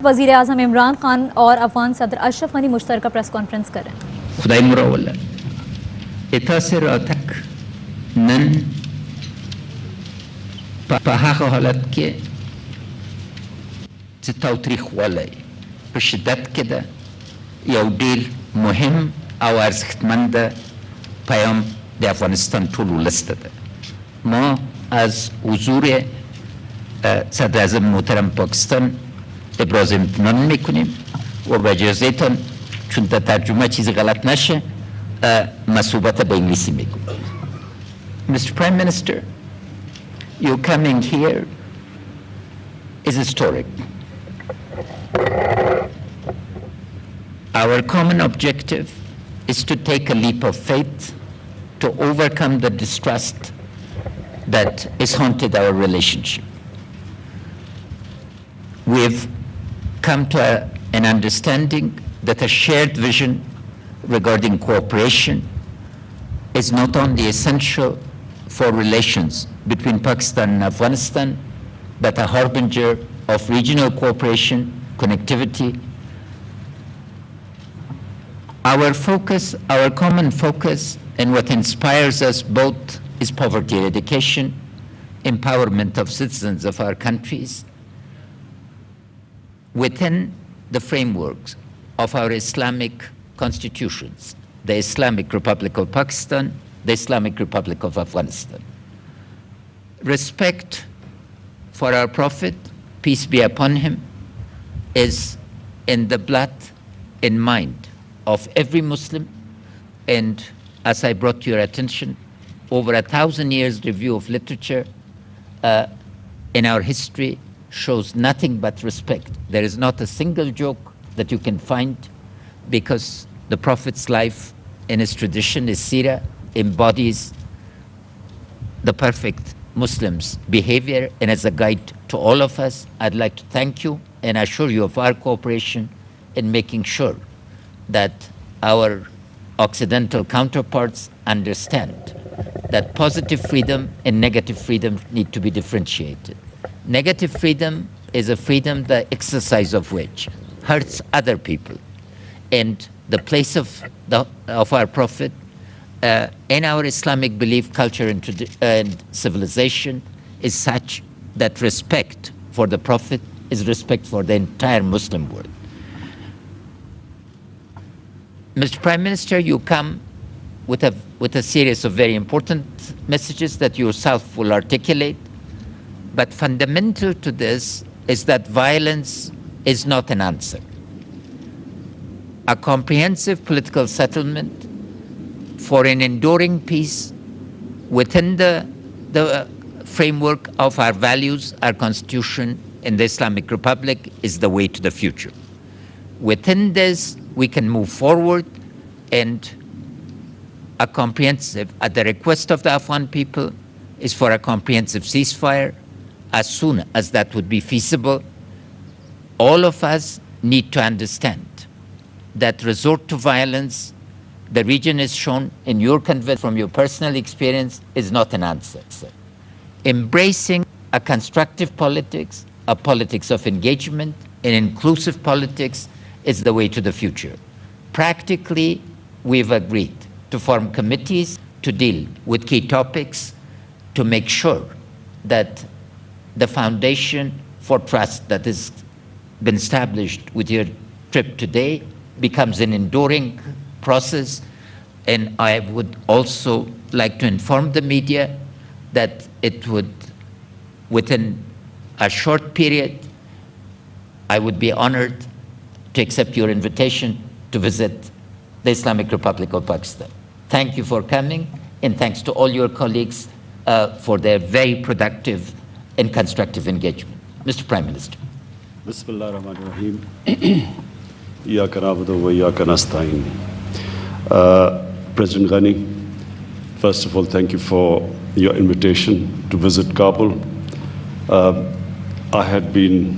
वज़ीर आज़म इमरान खान और अफगान सदर अशरफ गनी मुश्तरका प्रेस कॉन्फ्रेंस करें। खुदाई मुरावला इतासे रातक नन पहाग हालत के तारीख वाले पर शिद्दत के दा यौडील मुहिम आवाज़ खतमंद पैम द अफगानिस्तान टूलू लिस्ट दा माँ आज उज़ूरे सदर आज़म मोहतरम Pakistan ابراز امتنان میکنیم و با اجازهتان چون در ترجمه چیزی غلط نشه مسئولیت به انگلیسی میگم. Mr. Prime Minister, your coming here is historic. Our common objective is to take a leap of faith to overcome the distrust that has haunted our relationship. We've come to an understanding that a shared vision regarding cooperation is not only essential for relations between Pakistan and Afghanistan, but a harbinger of regional cooperation, connectivity. Our focus, our common focus, and what inspires us both is poverty eradication, empowerment of citizens of our countries, within the frameworks of our Islamic constitutions, the Islamic Republic of Pakistan, the Islamic Republic of Afghanistan. Respect for our Prophet, peace be upon him, is in the blood and mind of every Muslim, and as I brought to your attention, over 1,000 years review of literature in our history shows nothing but respect. There is not a single joke that you can find, because the Prophet's life and his tradition, his seerah, embodies the perfect Muslim's behavior, and as a guide to all of us, I'd like to thank you and assure you of our cooperation in making sure that our Occidental counterparts understand that positive freedom and negative freedom need to be differentiated. Negative freedom is a freedom, the exercise of which hurts other people. And the place of our Prophet in our Islamic belief, culture, and civilization is such that respect for the Prophet is respect for the entire Muslim world. Mr. Prime Minister, you come with a series of very important messages that you yourself will articulate. But fundamental to this is that violence is not an answer. A comprehensive political settlement for an enduring peace within the framework of our values, our constitution, and the Islamic Republic is the way to the future. Within this, we can move forward, and a comprehensive, at the request of the Afghan people, is for a comprehensive ceasefire. As soon as that would be feasible, all of us need to understand that resort to violence, the region is shown in your conviction from your personal experience, is not an answer. Embracing a constructive politics, a politics of engagement, an inclusive politics is the way to the future. Practically, we've agreed to form committees to deal with key topics to make sure that the foundation for trust that has been established with your trip today becomes an enduring process. And I would also like to inform the media that it would, within a short period, I would be honored to accept your invitation to visit the Islamic Republic of Pakistan. Thank you for coming, and thanks to all your colleagues for their very productive and constructive engagement. Mr. Prime Minister. Bismillah ar-Rahman ar-Rahim. Iyaka na'budu wa iyaka nasta'in. President Ghani, first of all, thank you for your invitation to visit Kabul. I had been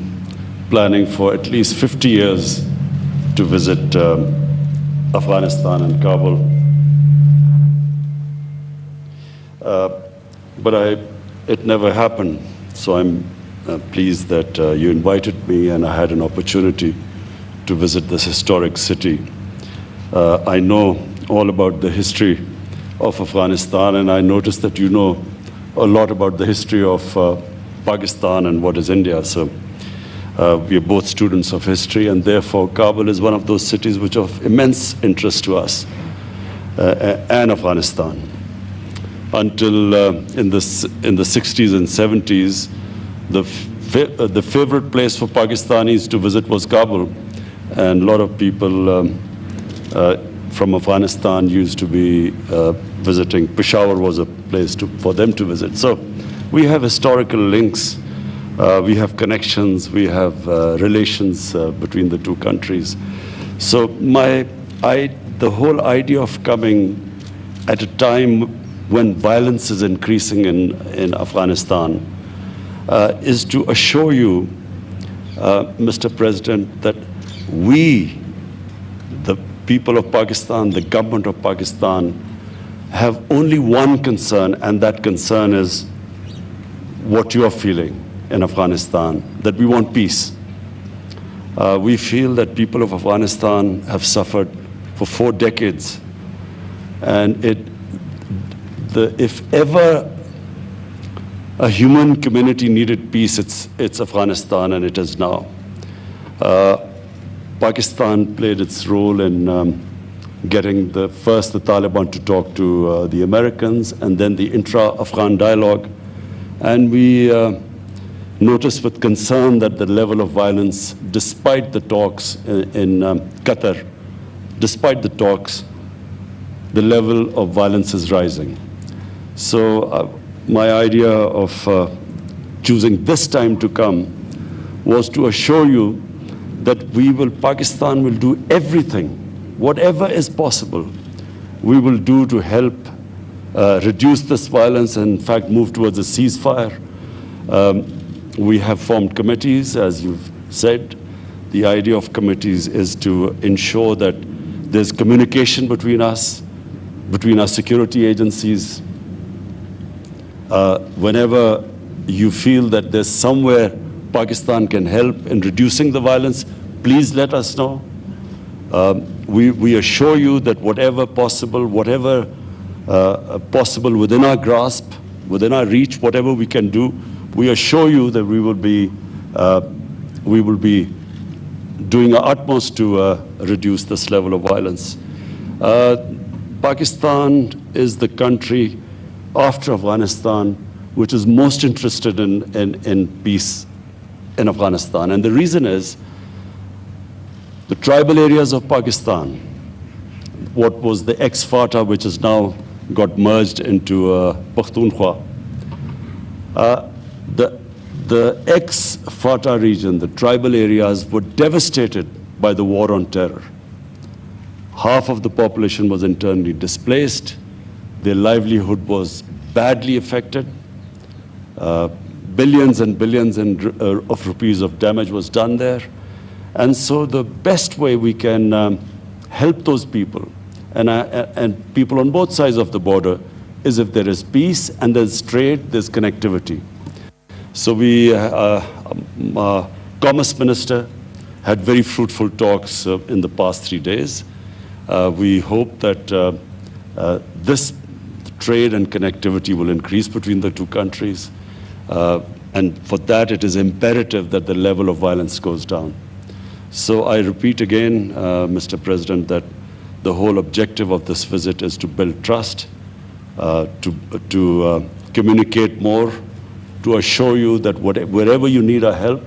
planning for at least 50 years to visit Afghanistan and Kabul. But it never happened. So I'm pleased that you invited me and I had an opportunity to visit this historic city. I know all about the history of Afghanistan, and I noticed that you know a lot about the history of Pakistan and what is India. So we are both students of history, and therefore Kabul is one of those cities which are of immense interest to us and Afghanistan. Until in the 60s and 70s, the favorite place for Pakistanis to visit was Kabul, and a lot of people from Afghanistan used to be visiting. Peshawar was a place for them to visit. So we have historical links, we have connections, we have relations between the two countries. So the whole idea of coming at a time when violence is increasing in Afghanistan is to assure you, Mr. President, that we, the people of Pakistan, the government of Pakistan, have only one concern, and that concern is what you are feeling in Afghanistan, that we want peace. We feel that people of Afghanistan have suffered for 4 decades, and if ever a human community needed peace, it's Afghanistan, and it is now. Pakistan played its role in getting the Taliban to talk to the Americans, and then the intra-Afghan dialogue. And we noticed with concern that the level of violence, despite the talks in Qatar, despite the talks, the level of violence is rising. So my idea of choosing this time to come was to assure you that Pakistan will do everything, whatever is possible, we will do to help reduce this violence and in fact move towards a ceasefire. We have formed committees, as you've said. The idea of committees is to ensure that there's communication between us, between our security agencies. Whenever you feel that there's somewhere Pakistan can help in reducing the violence, please let us know. We assure you that whatever possible within our grasp, within our reach, whatever we can do, we assure you that we will be doing our utmost to reduce this level of violence. Pakistan is the country after Afghanistan which is most interested in peace in Afghanistan. And the reason is the tribal areas of Pakistan, what was the ex-FATA, which has now got merged into Pakhtunkhwa. The ex-FATA region, the tribal areas, were devastated by the war on terror. Half of the population was internally displaced. Their livelihood was badly affected. Billions and billions of rupees of damage was done there. And so the best way we can help those people and people on both sides of the border is if there is peace and there's trade, there's connectivity. So Commerce Minister had very fruitful talks in the past 3 days. We hope that this trade and connectivity will increase between the two countries. And for that, it is imperative that the level of violence goes down. So I repeat again, Mr. President, that the whole objective of this visit is to build trust, to communicate more, to assure you that wherever you need our help,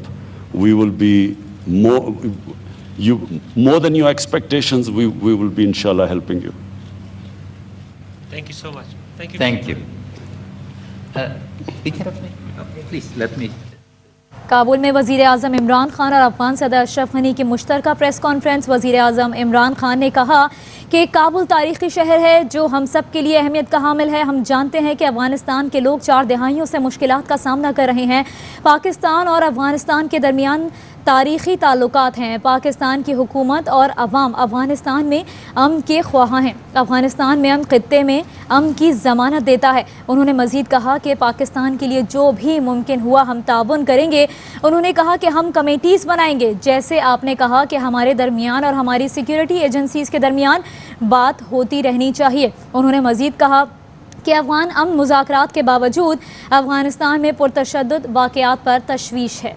we will be more than your expectations, we will be, inshallah, helping you. Thank you so much. Thank you. Thank you. Please, let me. Kabul में वज़ीर आज़म इमरान खान और अफगान सदर अशरफ गनी की मुश्तरका press conference. वज़ीर आज़म इमरान खान ने कहा कि काबुल तारीख़ी शहर है जो हम सब के लिए अहमियत का हामिल है। हम जानते हैं कि अफ़गानिस्तान के लोग 4 दहाइयों से मुश्किलात का सामना कर रहे हैं। पाकिस्तान और अफ़गानिस्तान के दरमियान तारीख़ी ताल्लुकात हैं। पाकिस्तान की हुकूमत और अवाम अफ़गानिस्तान में अमन के ख्वाह हैं। अफ़गानिस्तान में अमन ख़ित्ते में अमन की ज़मानत देता है। उन्होंने मज़ीद कहा कि पाकिस्तान के लिए जो भी मुमकिन हुआ हम ताउन करेंगे। उन्होंने कहा कि हम कमेटीज़ बनाएंगे, जैसे आपने कहा कि हमारे दरमियान और हमारी सिक्योरिटी एजेंसीज़ के दरमियान बात होती रहनी चाहिए। उन्होंने मज़ीद कहा कि अफ़गान अमन मुज़ाकरात के बावजूद अफ़गानिस्तान में पुरतशद्दुद वाक़यात पर तशवीश है।